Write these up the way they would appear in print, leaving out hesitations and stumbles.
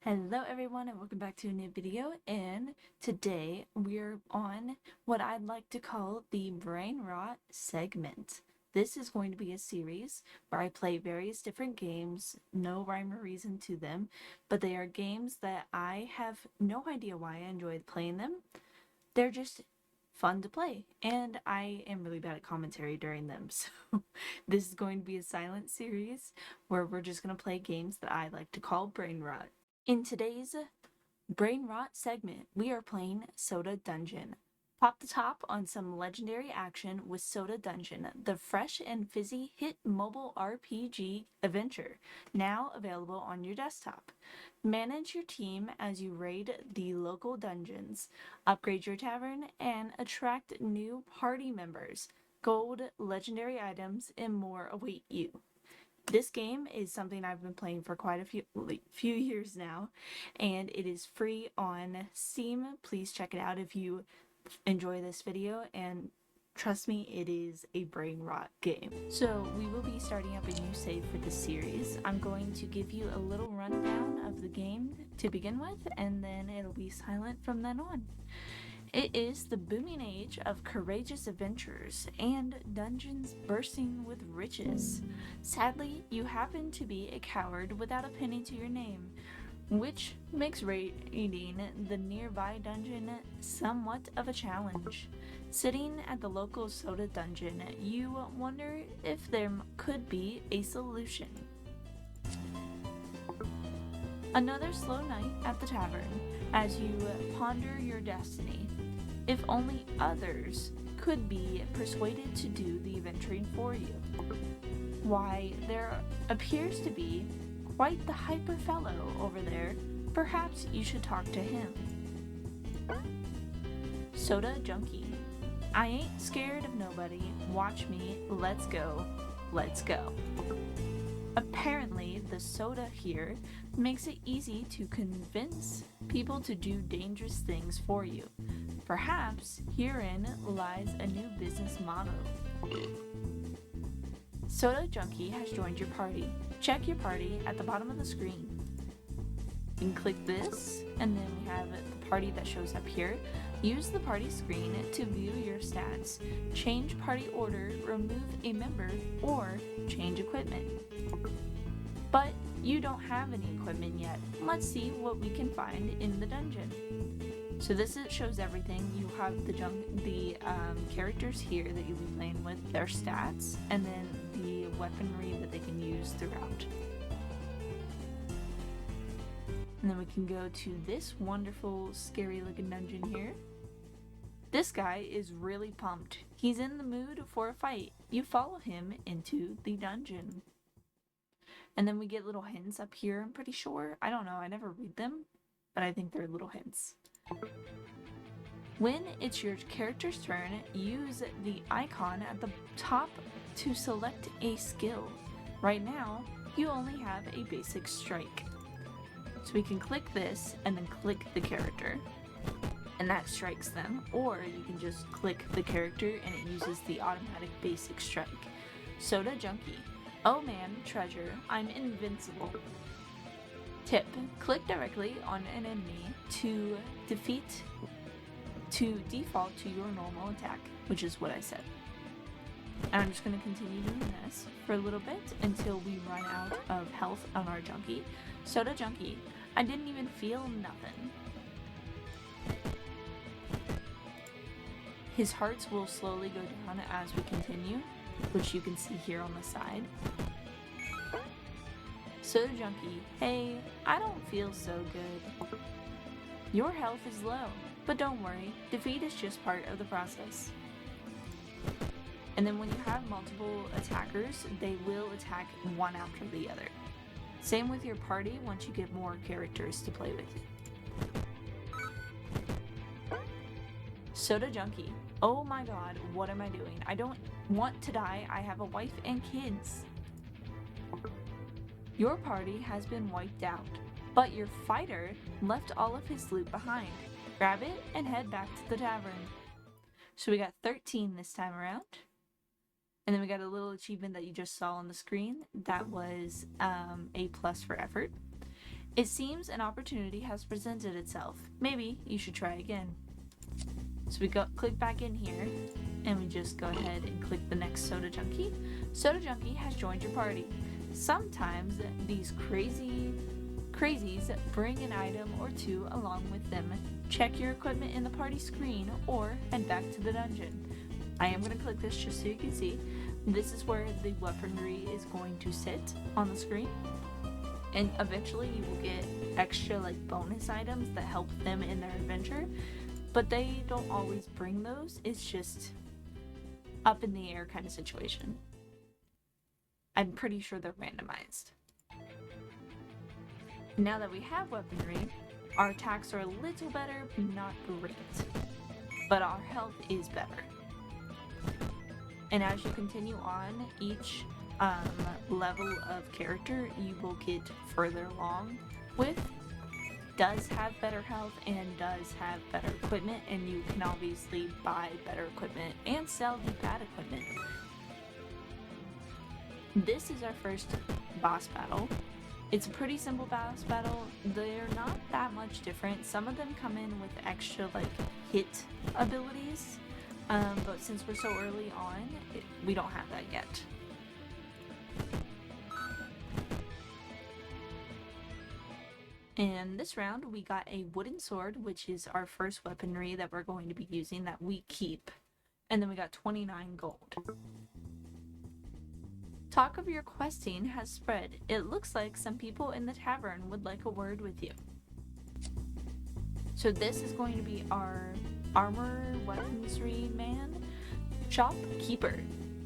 Hello everyone and welcome back to a new video, and today we're on what I'd like to call the brain rot segment. This is going to be a series where I play various different games, no rhyme or reason to them, but they are games that I have no idea why I enjoy playing them. They're just fun to play, and I am really bad at commentary during them, so this is going to be a silent series where we're just going to play games that I like to call brain rot. In today's Brain Rot segment, we are playing Soda Dungeon. Pop the top on some legendary action with Soda Dungeon, the fresh and fizzy hit mobile RPG adventure, now available on your desktop. Manage your team as you raid the local dungeons, upgrade your tavern, and attract new party members. Gold, legendary items, and more await you. This game is something I've been playing for quite a few years now, and it is free on Steam. Please check it out if you enjoy this video, and trust me, it is a brain rot game. So we will be starting up a new save for this series. I'm going to give you a little rundown of the game to begin with, and then it'll be silent from then on. It is the booming age of courageous adventurers and dungeons bursting with riches. Sadly, you happen to be a coward without a penny to your name, which makes raiding the nearby dungeon somewhat of a challenge. Sitting at the local soda dungeon, you wonder if there could be a solution. Another slow night at the tavern as you ponder your destiny. If only others could be persuaded to do the adventuring for you. Why, there appears to be quite the hyper fellow over there. Perhaps you should talk to him. Soda Junkie. I ain't scared of nobody. Watch me. Let's go. Let's go. Apparently, the soda here makes it easy to convince people to do dangerous things for you. Perhaps herein lies a new business model. Soda Junkie has joined your party. Check your party at the bottom of the screen. You can click this, and then we have the party that shows up here. Use the party screen to view your stats, change party order, remove a member, or change equipment. But you don't have any equipment yet. Let's see what we can find in the dungeon. So this shows everything. You have the characters here that you'll be playing with, their stats, and then the weaponry that they can use throughout. And then we can go to this wonderful, scary looking dungeon here. This guy is really pumped. He's in the mood for a fight. You follow him into the dungeon. And then we get little hints up here, I'm pretty sure. I don't know, I never read them, but I think they're little hints. When it's your character's turn, use the icon at the top to select a skill. Right now, you only have a basic strike. So we can click this and then click the character, and that strikes them. Or you can just click the character and it uses the automatic basic strike. Soda Junkie. Oh man, treasure, I'm invincible. Tip, click directly on an enemy to default to your normal attack, which is what I said. And I'm just going to continue doing this for a little bit until we run out of health on our junkie. Soda Junkie, I didn't even feel nothing. His hearts will slowly go down as we continue, which you can see here on the side. Soda Junkie, hey, I don't feel so good. Your health is low, but don't worry, defeat is just part of the process. And then when you have multiple attackers, they will attack one after the other. Same with your party once you get more characters to play with you. Soda Junkie, oh my god, what am I doing? I don't want to die, I have a wife and kids. Your party has been wiped out, but your fighter left all of his loot behind. Grab it and head back to the tavern. So we got 13 this time around. And then we got a little achievement that you just saw on the screen. That was A+ for effort. It seems an opportunity has presented itself. Maybe you should try again. So we click back in here, and we just go ahead and click the next Soda Junkie. Soda Junkie has joined your party. Sometimes these crazies bring an item or two along with them. Check your equipment in the party screen or head back to the dungeon. I am going to click this just so you can see. This is where the weaponry is going to sit on the screen. And eventually you will get extra bonus items that help them in their adventure. But they don't always bring those. It's just up in the air kind of situation. I'm pretty sure they're randomized. Now that we have weaponry, our attacks are a little better, not great. But our health is better. And as you continue on, each level of character you will get further along with does have better health and does have better equipment, and you can obviously buy better equipment and sell the bad equipment. This is our first boss battle. It's a pretty simple boss battle. They're not that much different. Some of them come in with extra hit abilities, but since we're so early on, we don't have that yet. And this round we got a wooden sword, which is our first weaponry that we're going to be using that we keep. And then we got 29 gold. Talk of your questing has spread. It looks like some people in the tavern would like a word with you. So this is going to be our armor weaponry man, shopkeeper.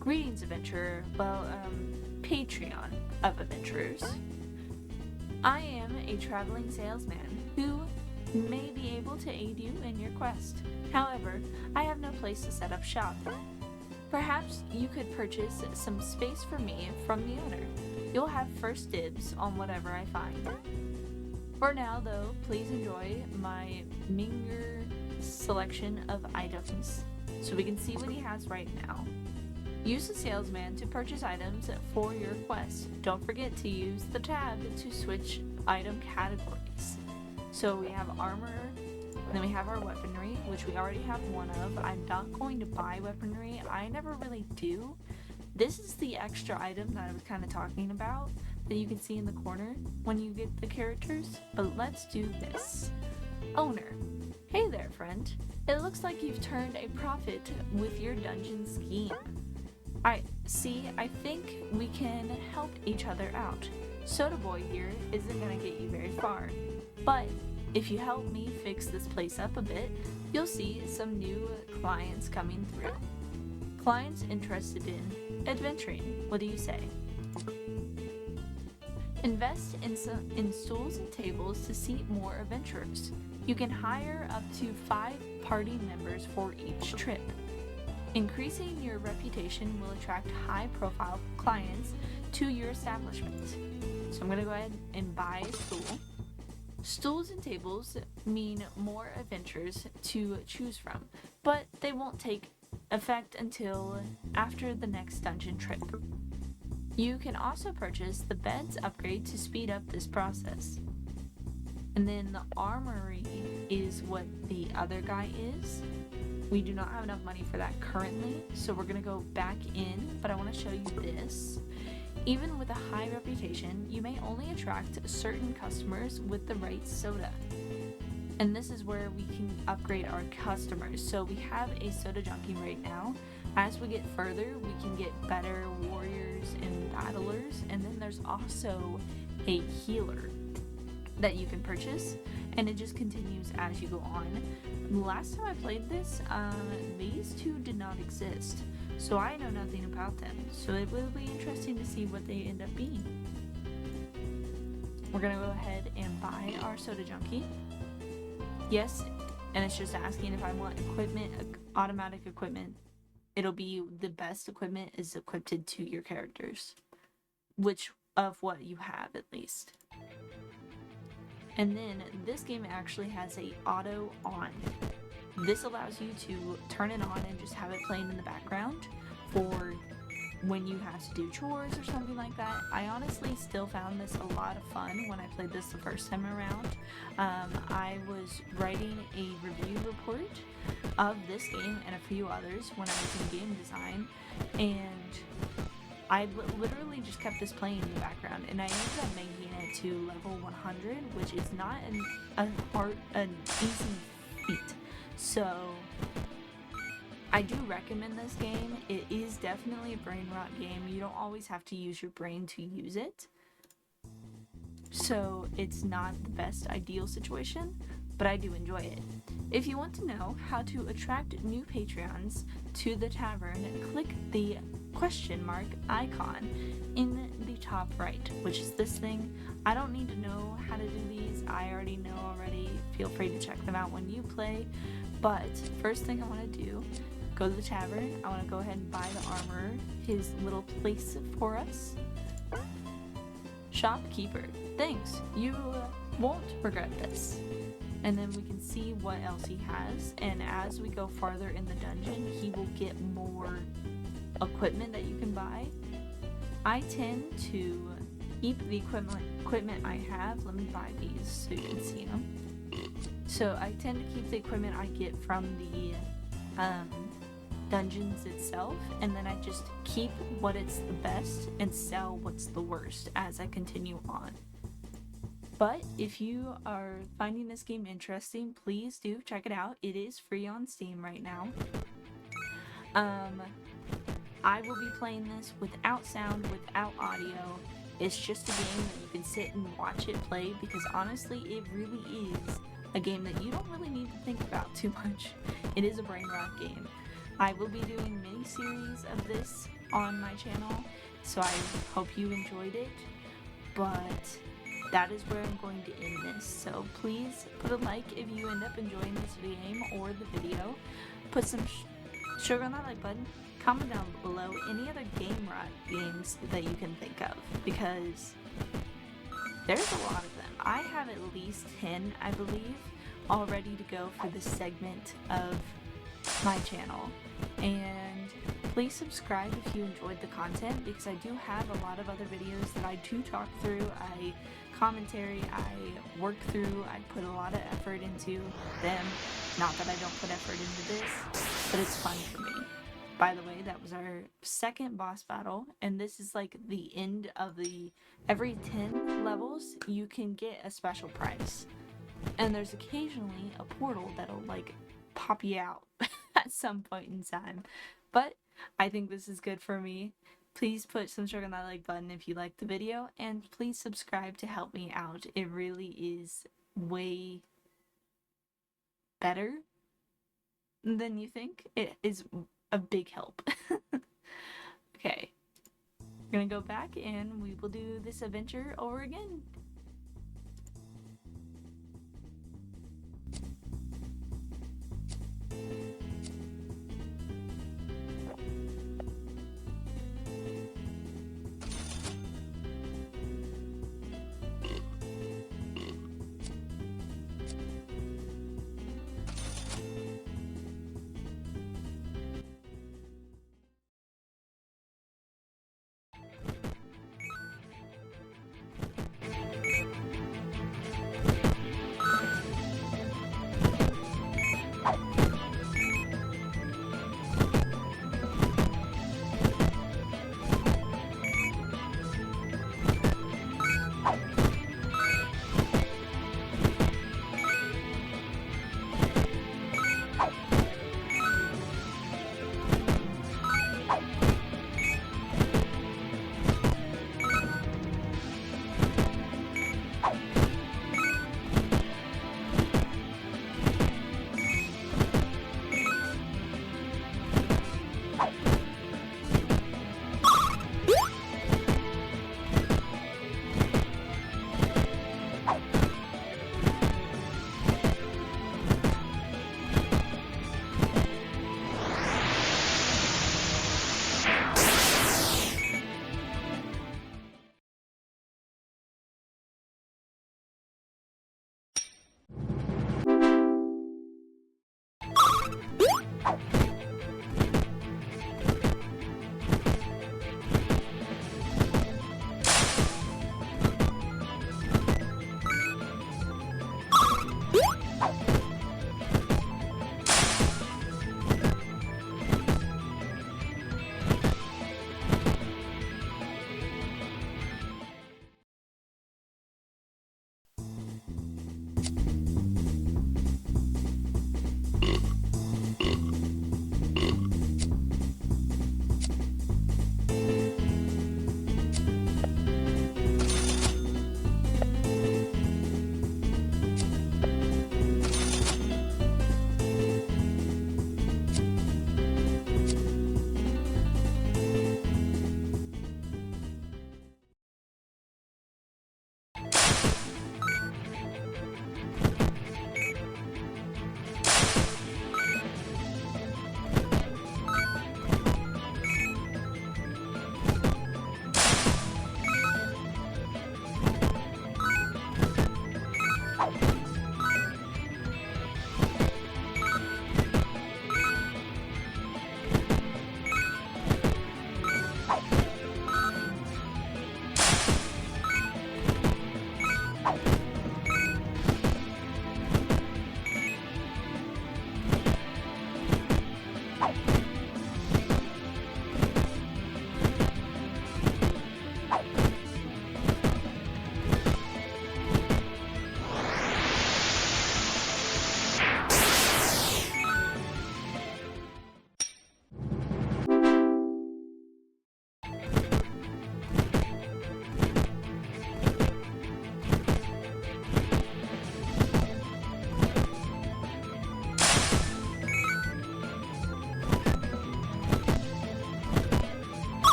Greetings, adventurer. Well, Patreon of adventurers. I am a traveling salesman who may be able to aid you in your quest. However, I have no place to set up shop. Perhaps you could purchase some space for me from the owner. You'll have first dibs on whatever I find. For now, though, please enjoy my meager selection of items so we can see what he has right now. Use the salesman to purchase items for your quest. Don't forget to use the tab to switch item categories. So we have armor, then we have our weaponry, which we already have one of. I'm not going to buy weaponry. I never really do. This is the extra item that I was kind of talking about that you can see in the corner when you get the characters. But let's do this. Owner. Hey there, friend. It looks like you've turned a profit with your dungeon scheme. I think we can help each other out. Soda Boy here isn't gonna get you very far, but if you help me fix this place up a bit, you'll see some new clients coming through. Clients interested in adventuring. What do you say? Invest in stools and tables to seat more adventurers. You can hire up to 5 party members for each trip. Increasing your reputation will attract high-profile clients to your establishment. So I'm going to go ahead and buy a stool. Stools and tables mean more adventures to choose from, but they won't take effect until after the next dungeon trip. You can also purchase the beds upgrade to speed up this process. And then the armory is what the other guy is. We do not have enough money for that currently, so we're going to go back in, but I want to show you this. Even with a high reputation, you may only attract certain customers with the right soda. And this is where we can upgrade our customers. So we have a soda junkie right now. As we get further, we can get better warriors and battlers, and then there's also a healer that you can purchase, and it just continues as you go on. Last time I played this, these two did not exist, so I know nothing about them, so it will be interesting to see what they end up being. We're gonna go ahead and buy our soda junkie. Yes, and it's just asking if I want equipment, automatic equipment. It'll be the best equipment is equipped to your characters, which of what you have at least. And then this game actually has a auto on. This allows you to turn it on and just have it playing in the background for when you have to do chores or something like that. I honestly still found this a lot of fun when I played this the first time around. I was writing a review report of this game and a few others when I was in game design, and I literally just kept this playing in the background, and I ended up making it to level 100, which is not an easy feat. So I do recommend this game. It is definitely a brain rot game. You don't always have to use your brain to use it. So it's not the best ideal situation, but I do enjoy it. If you want to know how to attract new Patreons to the tavern, click the question mark icon in the top right, which is this thing. I don't need to know how to do these. I already know already. Feel free to check them out when you play. But first thing I want to do, go to the tavern. I want to go ahead and buy the armorer his little place for us. Shopkeeper, thanks. You won't regret this. And then we can see what else he has, and as we go farther in the dungeon, he will get more equipment that you can buy. I tend to keep the equipment I have. Let me buy these so you can see them. So I tend to keep the equipment I get from the dungeons itself, and then I just keep what it's the best and sell what's the worst as I continue on. But if you are finding this game interesting, please do check it out. It is free on Steam right now. I will be playing this without sound, without audio. It's just a game that you can sit and watch it play, because honestly, it really is a game that you don't really need to think about too much. It is a brain rot game. I will be doing mini-series of this on my channel, so I hope you enjoyed it. But that is where I'm going to end this. So please put a like if you end up enjoying this game or the video. Put some sugar on that like button. Comment down below any other game rot games that you can think of, because there's a lot of them. I have at least 10, I believe, all ready to go for this segment of my channel. And please subscribe if you enjoyed the content, because I do have a lot of other videos that I do talk through. I commentary, I work through, I put a lot of effort into them. Not that I don't put effort into this, but it's fun for me. By the way, that was our second boss battle, and this is like the end of the every 10 levels you can get a special prize, and there's occasionally a portal that'll like pop you out at some point in time. But I think this is good for me. Please put some sugar on that like button if you liked the video, and please subscribe to help me out. It really is way better than you think. It is a big help. Okay, we're gonna go back and we will do this adventure over again.